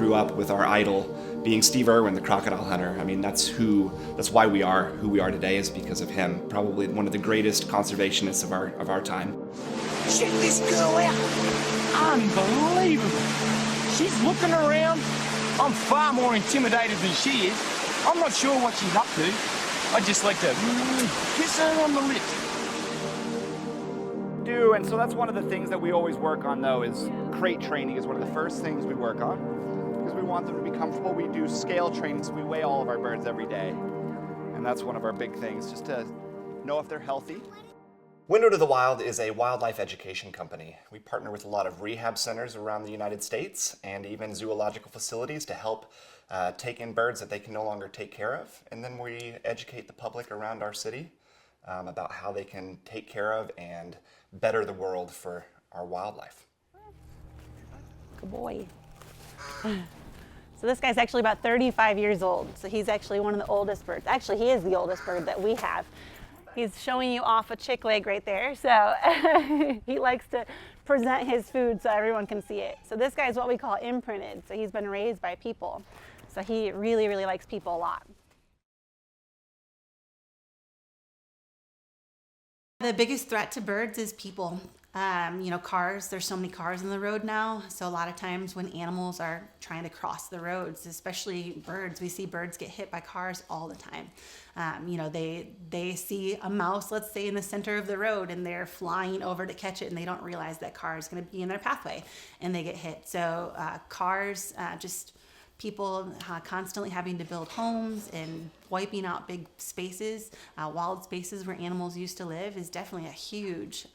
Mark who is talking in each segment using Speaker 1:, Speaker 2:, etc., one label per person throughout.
Speaker 1: grew up with our idol being Steve Irwin, the crocodile hunter. I mean, that's why we are who we are today, is because of him. Probably one of the greatest conservationists of our time.
Speaker 2: Check this girl out. Unbelievable. She's looking around. I'm far more intimidated than she is. I'm not sure what she's up to. I'd just like to kiss her on the lips.
Speaker 3: And so that's one of the things that we always work on, though, is crate training is one of the first things we work on, because we want them to be comfortable. We do scale training, so we weigh all of our birds every day, and that's one of our big things, just to know if they're healthy.
Speaker 1: Window to the Wild is a wildlife education company. We partner with a lot of rehab centers around the United States and even zoological facilities to help take in birds that they can no longer take care of, and then we educate the public around our city about how they can take care of and better the world for our wildlife.
Speaker 4: Good boy. So this guy's actually about 35 years old. So he's actually one of the oldest birds. Actually, he is the oldest bird that we have. He's showing you off a chick leg right there. So he likes to present his food so everyone can see it. So this guy is what we call imprinted. So he's been raised by people. So he really, really likes people a lot.
Speaker 5: The biggest threat to birds is people. Cars, there's so many cars on the road now. So a lot of times when animals are trying to cross the roads, especially birds, we see birds get hit by cars all the time. They see a mouse, let's say, in the center of the road, and they're flying over to catch it, and they don't realize that car is going to be in their pathway, and they get hit. So cars, just people constantly having to build homes and wiping out big spaces, wild spaces where animals used to live, is definitely a huge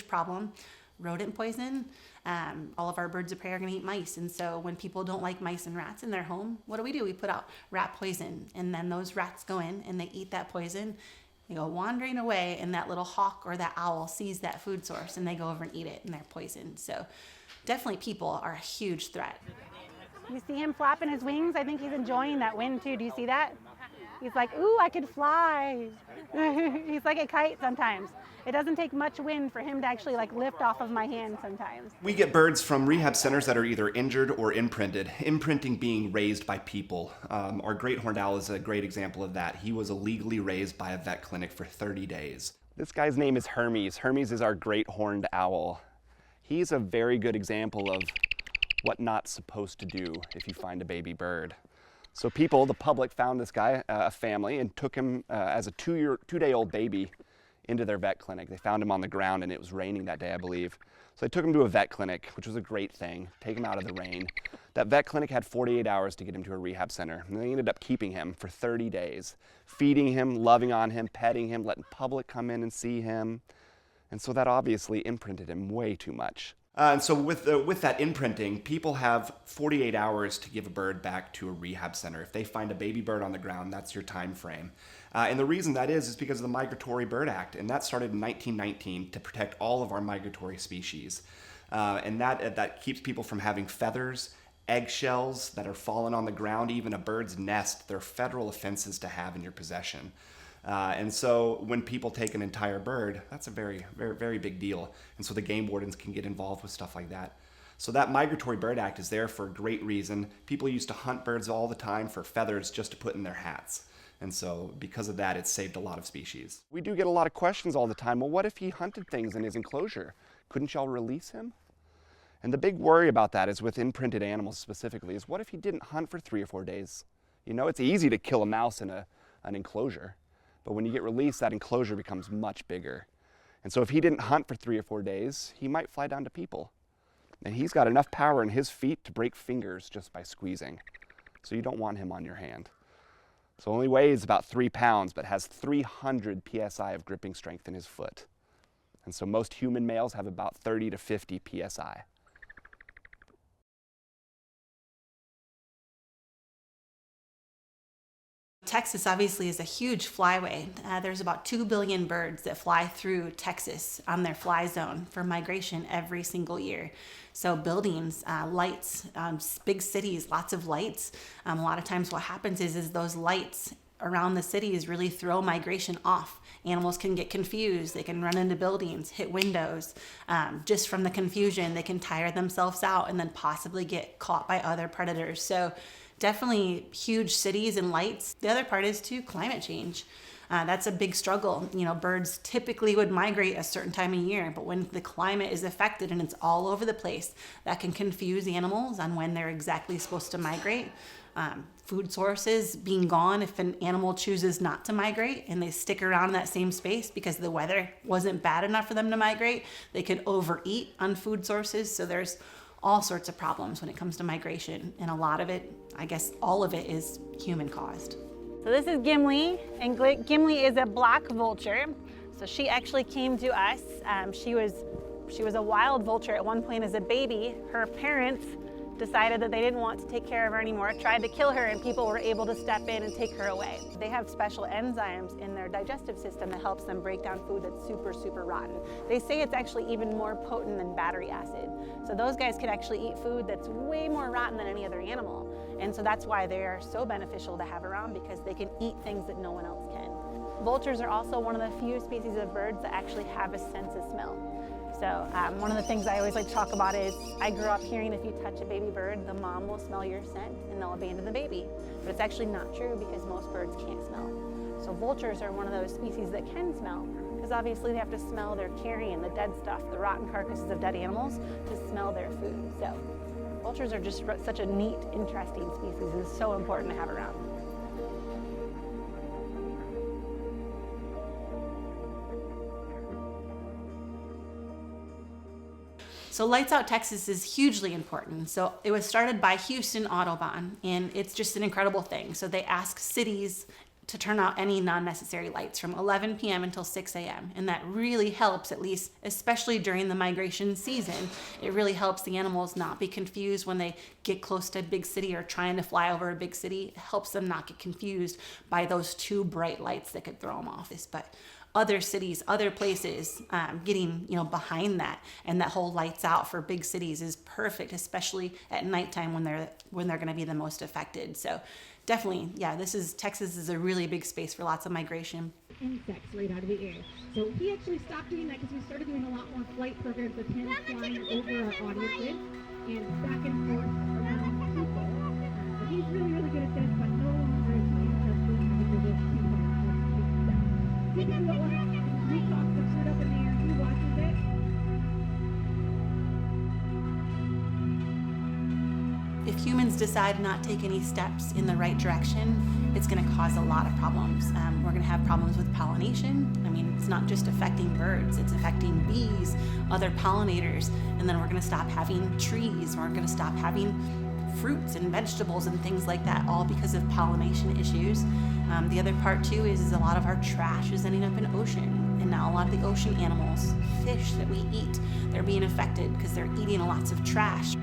Speaker 5: problem. Rodent poison. All of our birds of prey are going to eat mice, and so when people don't like mice and rats in their home, what do? We put out rat poison, and then those rats go in and they eat that poison. They go wandering away, and that little hawk or that owl sees that food source, and they go over and eat it, and they're poisoned. So definitely people are a huge threat.
Speaker 4: You see him flapping his wings? I think he's enjoying that wind too. Do you see that? He's like, ooh, I could fly. He's like a kite sometimes. It doesn't take much wind for him to actually lift off of my hand sometimes.
Speaker 1: We get birds from rehab centers that are either injured or imprinted. Imprinting being raised by people. Our great horned owl is a great example of that. He was illegally raised by a vet clinic for 30 days. This guy's name is Hermes. Hermes is our great horned owl. He's a very good example of what not supposed to do if you find a baby bird. So people, the public, found this guy, a family, and took him as a two-day-old baby into their vet clinic. They found him on the ground, and it was raining that day, I believe. So they took him to a vet clinic, which was a great thing, take him out of the rain. That vet clinic had 48 hours to get him to a rehab center, and they ended up keeping him for 30 days, feeding him, loving on him, petting him, letting public come in and see him. And so that obviously imprinted him way too much. And so with that imprinting, people have 48 hours to give a bird back to a rehab center. If they find a baby bird on the ground, that's your time frame. And the reason that is because of the Migratory Bird Act, and that started in 1919 to protect all of our migratory species. And that keeps people from having feathers, eggshells that are fallen on the ground, even a bird's nest. They're federal offenses to have in your possession. And so when people take an entire bird, that's a very, very, very big deal. And so the game wardens can get involved with stuff like that. So that Migratory Bird Act is there for a great reason. People used to hunt birds all the time for feathers just to put in their hats. And so because of that, it's saved a lot of species. We do get a lot of questions all the time. Well, what if he hunted things in his enclosure? Couldn't y'all release him? And the big worry about that is with imprinted animals specifically, is what if he didn't hunt for 3 or 4 days? You know, it's easy to kill a mouse in an enclosure. But when you get released, that enclosure becomes much bigger. And so if he didn't hunt for 3 or 4 days, he might fly down to people. And he's got enough power in his feet to break fingers just by squeezing. So you don't want him on your hand. So only weighs about 3 pounds, but has 300 PSI of gripping strength in his foot. And so most human males have about 30 to 50 PSI.
Speaker 5: Texas obviously is a huge flyway. There's about 2 billion birds that fly through Texas on their fly zone for migration every single year. So buildings, lights, big cities, lots of lights. A lot of times what happens is those lights around the cities really throw migration off. Animals can get confused. They can run into buildings, hit windows. Just from the confusion, they can tire themselves out and then possibly get caught by other predators. So definitely huge cities and lights. The other part is too climate change. That's a big struggle. You know, birds typically would migrate a certain time of year, but when the climate is affected and it's all over the place, that can confuse animals on when they're exactly supposed to migrate. Food sources being gone, if an animal chooses not to migrate and they stick around in that same space because the weather wasn't bad enough for them to migrate, they could overeat on food sources. So there's all sorts of problems when it comes to migration, and a lot of it, I guess all of it, is human caused.
Speaker 4: So this is Gimli, and Gimli is a black vulture. So she actually came to us. She was a wild vulture at one point as a baby. Her parents decided that they didn't want to take care of her anymore, tried to kill her, and people were able to step in and take her away. They have special enzymes in their digestive system that helps them break down food that's super, super rotten. They say it's actually even more potent than battery acid. So those guys could actually eat food that's way more rotten than any other animal. And so that's why they are so beneficial to have around, because they can eat things that no one else can. Vultures are also one of the few species of birds that actually have a sense of smell. So one of the things I always like to talk about is I grew up hearing if you touch a baby bird, the mom will smell your scent and they'll abandon the baby. But it's actually not true, because most birds can't smell. So vultures are one of those species that can smell, because obviously they have to smell their carrion, the dead stuff, the rotten carcasses of dead animals, to smell their food. So vultures are just such a neat, interesting species. It's so important to have around.
Speaker 5: So Lights Out Texas is hugely important. So it was started by Houston Audubon, and it's just an incredible thing. So they ask cities to turn out any non-necessary lights from 11 p.m. until 6 a.m. And that really helps, at least, especially during the migration season. It really helps the animals not be confused when they get close to a big city or trying to fly over a big city. It helps them not get confused by those too bright lights that could throw them off. But other cities, other places, getting behind that, and that whole lights out for big cities is perfect, especially at nighttime when they're going to be the most affected. So definitely, yeah, Texas is a really big space for lots of migration.
Speaker 6: Insects right out of the air. So he actually stopped doing that because we started doing a lot more flight programs with him flying over our audiences and back and forth around people. But he's really, really good at this, but no longer is he interested because of people. He can do it once. We toss the food up in the air. He watches it.
Speaker 5: If humans decide not to take any steps in the right direction, it's going to cause a lot of problems. We're going to have problems with pollination. I mean, it's not just affecting birds, it's affecting bees, other pollinators, and then we're going to stop having trees. We're going to stop having fruits and vegetables and things like that, all because of pollination issues. The other part too is a lot of our trash is ending up in ocean, and now a lot of the ocean animals, fish that we eat, they're being affected because they're eating lots of trash.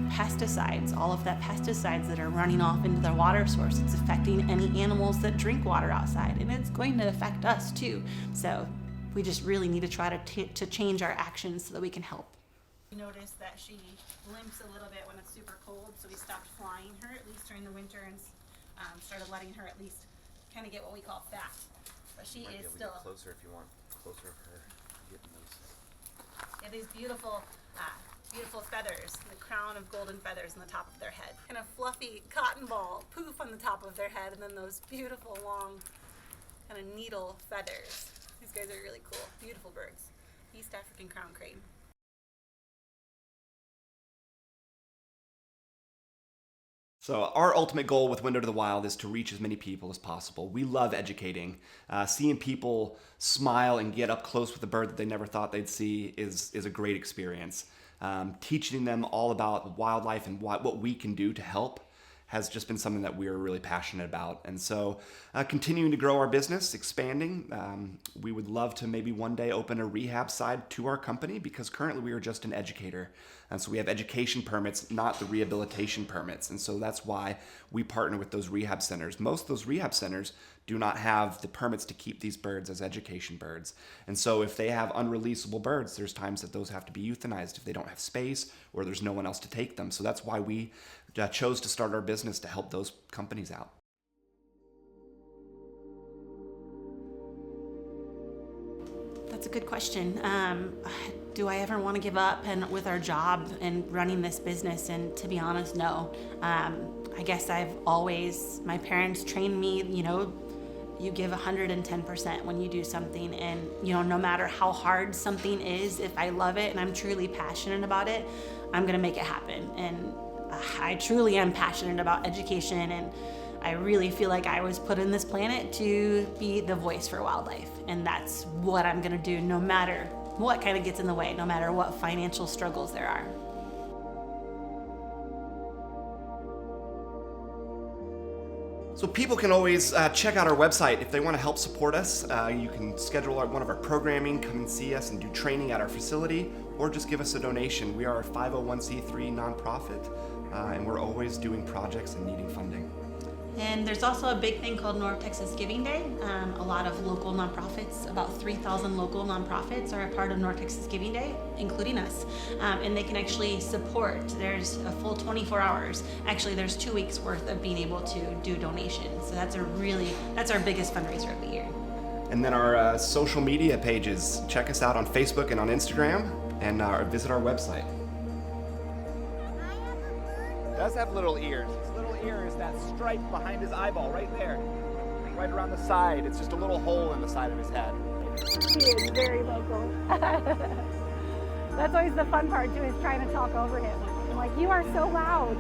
Speaker 5: Pesticides, all of that pesticides that are running off into the water source, it's affecting any animals that drink water outside, and it's going to affect us too. So we just really need to try to change our actions so that we can help.
Speaker 4: We noticed that she limps a little bit when it's super cold, so we stopped flying her, at least during the winter, and started letting her at least kind of get what we call fat. But she is still
Speaker 1: closer if you want closer of her getting those.
Speaker 4: Yeah, these beautiful feathers, the crown of golden feathers on the top of their head, and a fluffy cotton ball poof on the top of their head, and then those beautiful long kind of needle feathers. These guys are really cool, beautiful birds. East African crown crane.
Speaker 1: So our ultimate goal with Window to the Wild is to reach as many people as possible. We love educating. Seeing people smile and get up close with a bird that they never thought they'd see is a great experience. Teaching them all about wildlife and what we can do to help has just been something that we're really passionate about. And so continuing to grow our business, expanding, we would love to maybe one day open a rehab side to our company, because currently we are just an educator. And so we have education permits, not the rehabilitation permits. And so that's why we partner with those rehab centers. Most of those rehab centers do not have the permits to keep these birds as education birds. And so if they have unreleasable birds, there's times that those have to be euthanized if they don't have space or there's no one else to take them. So that's why we chose to start our business, to help those companies out.
Speaker 5: That's a good question. Do I ever want to give up and with our job and running this business? And to be honest, no. I guess my parents trained me, you give 110% when you do something, and no matter how hard something is, if I love it and I'm truly passionate about it, I'm gonna make it happen. And I truly am passionate about education, and I really feel like I was put on this planet to be the voice for wildlife, and that's what I'm gonna do no matter what kind of gets in the way, no matter what financial struggles there are.
Speaker 1: So people can always check out our website if they want to help support us. You can schedule one of our programming, come and see us and do training at our facility, or just give us a donation. We are a 501c3 nonprofit, and we're always doing projects and needing funding.
Speaker 5: And there's also a big thing called North Texas Giving Day. A lot of local nonprofits, about 3,000 local nonprofits are a part of North Texas Giving Day, including us. And they can actually support. There's a full 24 hours. Actually, there's 2 weeks worth of being able to do donations. So that's our biggest fundraiser of the year.
Speaker 1: And then our social media pages. Check us out on Facebook and on Instagram, and visit our website.
Speaker 3: It does have little ears. His little ear is that stripe behind his eyeball right there, right around the side. It's just a little hole in the side of his head.
Speaker 4: He is very local. That's always the fun part too, is trying to talk over him. I'm like, you are so loud.